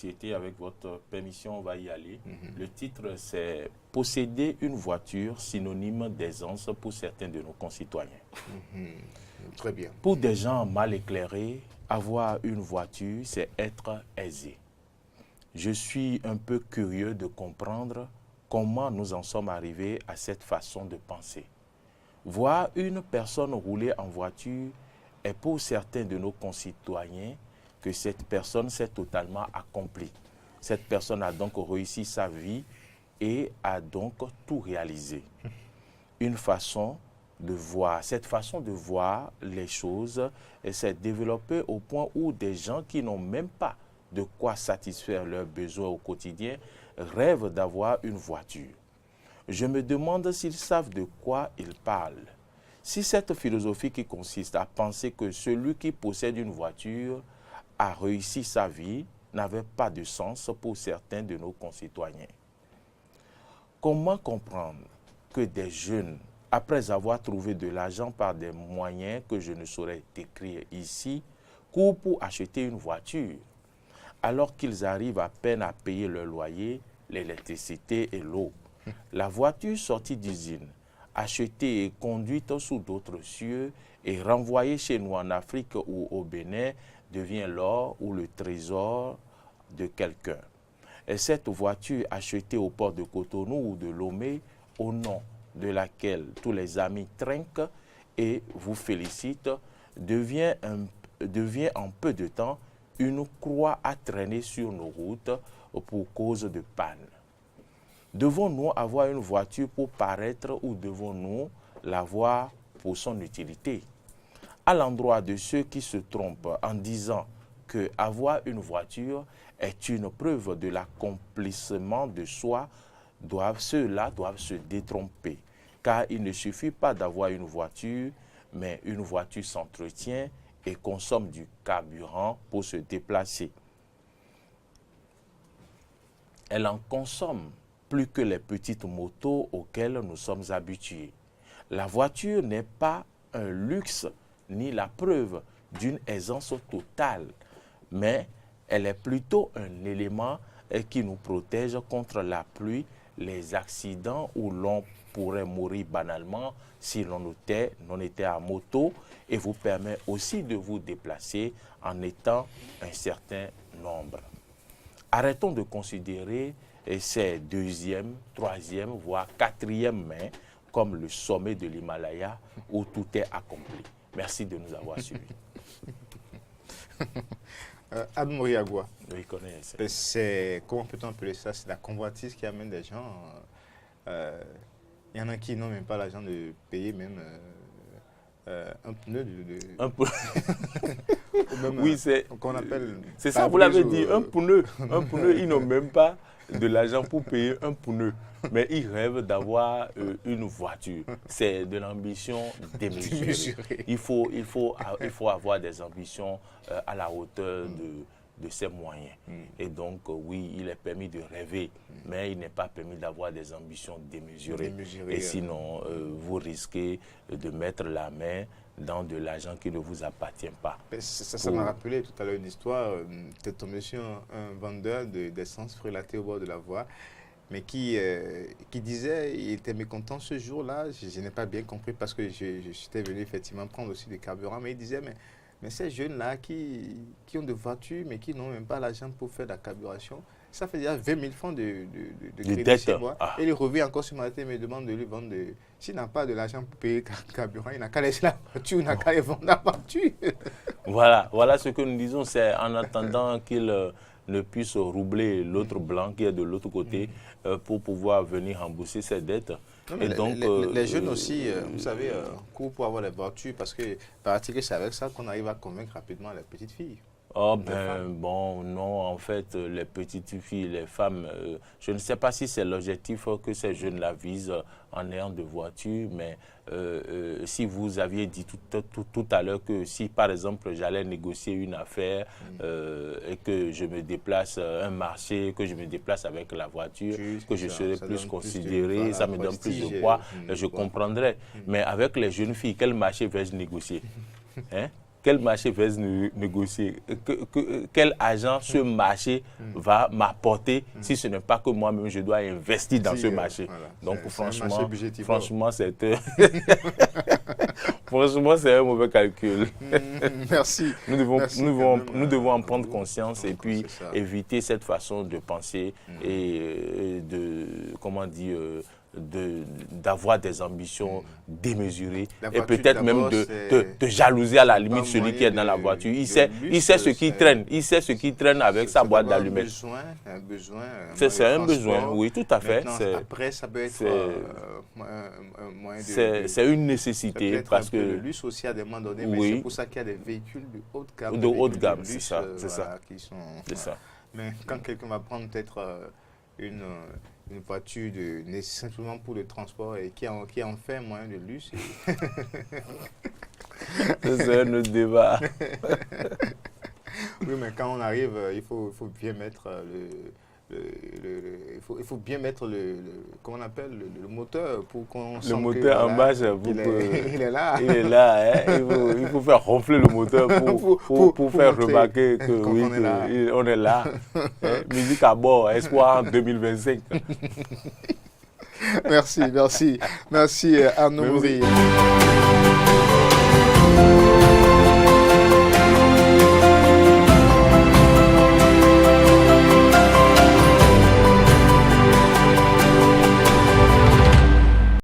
société, avec votre permission, on va y aller. Le titre, c'est « Posséder une voiture, synonyme d'aisance pour certains de nos concitoyens ». Très bien. Pour des gens mal éclairés, avoir une voiture, c'est être aisé. Je suis un peu curieux de comprendre comment nous en sommes arrivés à cette façon de penser. Voir une personne rouler en voiture est pour certains de nos concitoyens que cette personne s'est totalement accomplie. Cette personne a donc réussi sa vie et a donc tout réalisé. Une façon de voir, cette façon de voir les choses s'est développée au point où des gens qui n'ont même pas de quoi satisfaire leurs besoins au quotidien rêvent d'avoir une voiture. Je me demande s'ils savent de quoi ils parlent. Si cette philosophie qui consiste à penser que celui qui possède une voiture a réussi sa vie n'avait pas de sens pour certains de nos concitoyens. Comment comprendre que des jeunes, après avoir trouvé de l'argent par des moyens que je ne saurais décrire ici, courent pour acheter une voiture, alors qu'ils arrivent à peine à payer leur loyer, l'électricité et l'eau? La voiture sortie d'usine, achetée et conduite sous d'autres cieux et renvoyée chez nous en Afrique ou au Bénin, devient l'or ou le trésor de quelqu'un. Et cette voiture achetée au port de Cotonou ou de Lomé, au nom de laquelle tous les amis trinquent et vous félicitent, devient en peu de temps une croix à traîner sur nos routes pour cause de panne. Devons-nous avoir une voiture pour paraître ou devons-nous l'avoir pour son utilité? À l'endroit de ceux qui se trompent en disant que avoir une voiture est une preuve de l'accomplissement de soi, ceux-là doivent se détromper. Car il ne suffit pas d'avoir une voiture, mais une voiture s'entretient et consomme du carburant pour se déplacer. Elle en consomme plus que les petites motos auxquelles nous sommes habitués. La voiture n'est pas un luxe ni la preuve d'une aisance totale, mais elle est plutôt un élément qui nous protège contre la pluie, les accidents où l'on pourrait mourir banalement si l'on était à moto, et vous permet aussi de vous déplacer en étant un certain nombre. Arrêtons de considérer ces deuxième, troisième, voire quatrième mains comme le sommet de l'Himalaya où tout est accompli. Merci de nous avoir suivis. Admouri Agua, Oui, connais. comment peut-on appeler ça? C'est la convoitise qui amène des gens. Il y en a qui n'ont même pas l'argent de payer même un pneu Un pneu. même, oui, c'est qu'on appelle. C'est ça, vous l'avez dit, un pneu. Un pneu, ils n'ont même pas de l'argent pour payer un pneu. Mais ils rêvent d'avoir une voiture. C'est de l'ambition démesurée. Il faut avoir des ambitions à la hauteur de ses moyens. Et donc, oui, il est permis de rêver, mais il n'est pas permis d'avoir des ambitions démesurées. Et sinon, vous risquez de mettre la main dans de l'argent qui ne vous appartient pas. Ça m'a rappelé tout à l'heure une histoire. J'étais tombé sur un vendeur d'essence frelatée au bord de la voie, mais qui disait qu'il était mécontent ce jour-là. Je n'ai pas bien compris parce que j'étais venu effectivement prendre aussi du carburant, mais il disait, mais ces jeunes-là qui ont des voitures, mais qui n'ont même pas l'argent pour faire de la carburation, ça fait déjà 20 000 francs de crédit chez moi. Et il revient encore ce matin et me demande de lui vendre. S'il n'a pas de l'argent pour payer le carburant, il n'a qu'à laisser la voiture, il n'a qu'à vendre la voiture. Voilà ce que nous disons, c'est en attendant qu'il ne puisse roubler l'autre blanc qui est de l'autre côté pour pouvoir venir rembourser ses dettes. Non, et donc, les jeunes aussi, vous savez, courent pour avoir les voitures parce que, paraît-il que c'est avec ça qu'on arrive à convaincre rapidement les petites filles. Oh ben bon, non, en fait, les petites filles, les femmes, je ne sais pas si c'est l'objectif que ces jeunes-là visent en ayant de voitures, mais si vous aviez dit tout à l'heure que si, par exemple, j'allais négocier une affaire et que je me déplace un marché, que je me déplace avec la voiture, que je serais plus considéré, ça me donne plus de poids, je comprendrais. Mais avec les jeunes filles, quel marché vais-je négocier? Hein? quel marché vais-je négocier? Quel argent ce marché va m'apporter si ce n'est pas que moi-même je dois investir dans ce marché? Voilà. Donc Franchement, franchement, c'est un mauvais calcul. Merci. Nous devons en prendre conscience et puis c'est ça. éviter cette façon de penser et comment dire, d'avoir des ambitions démesurées et peut-être même de jalouser à la limite celui qui est dans la voiture. Il sait ce qui traîne. Il sait ce qui traîne avec sa boîte d'allumettes. C'est un besoin, oui, tout à fait. Après, ça peut être un moyen de... C'est une nécessité parce que... Le luxe aussi à des moments donnés, mais c'est pour ça qu'il y a des véhicules de haute gamme. De haute gamme, c'est ça. C'est ça. Mais quand quelqu'un va prendre peut-être une voiture simplement pour le transport et qui en fait un moyen de luxe. C'est un autre débat. Oui, mais quand on arrive, il faut bien mettre il faut bien mettre comment on appelle, le moteur pour qu'on sente le moteur en marche. Il est là. Il est là. Hein. Il faut faire ronfler le moteur pour faire remarquer que oui, on est là. Hein. Musique à bord, espoir en 2025. Merci Arnaud Moury.